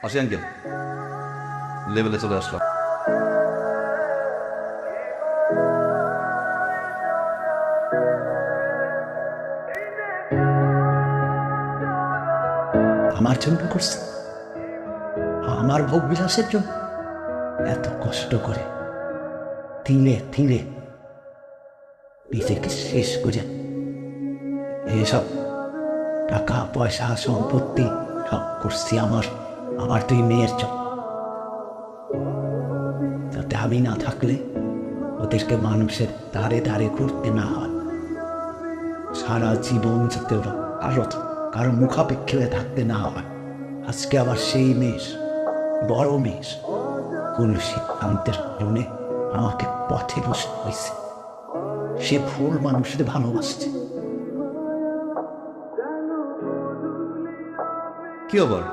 আসি আঙ্কেল, লেভেলে চলে আসলাম। আমার জন্য করছে, আমার ভোগ বিলাসের জন্য এত কষ্ট করে তিলে তিলে নিজেকে শেষ করে এসব টাকা পয়সা সম্পত্তি সব করছি আমার আমার দুই মেয়ের জন্য, যাতে আমি না থাকলে ওদেরকে মানুষের ধারে ধারে ঘুরতে না হয়, সারা জীবন যাতে ওরা কারো মুখাপেক্ষী হয়ে থাকতে না হয়। আজকে আবার সেই মেষ, বড় মেষ, কোন সিদ্ধান্তের কারণে আমাকে পথে বসতে হয়েছে। সে ভুল মানুষদের ভালোবাসছে। কি আবার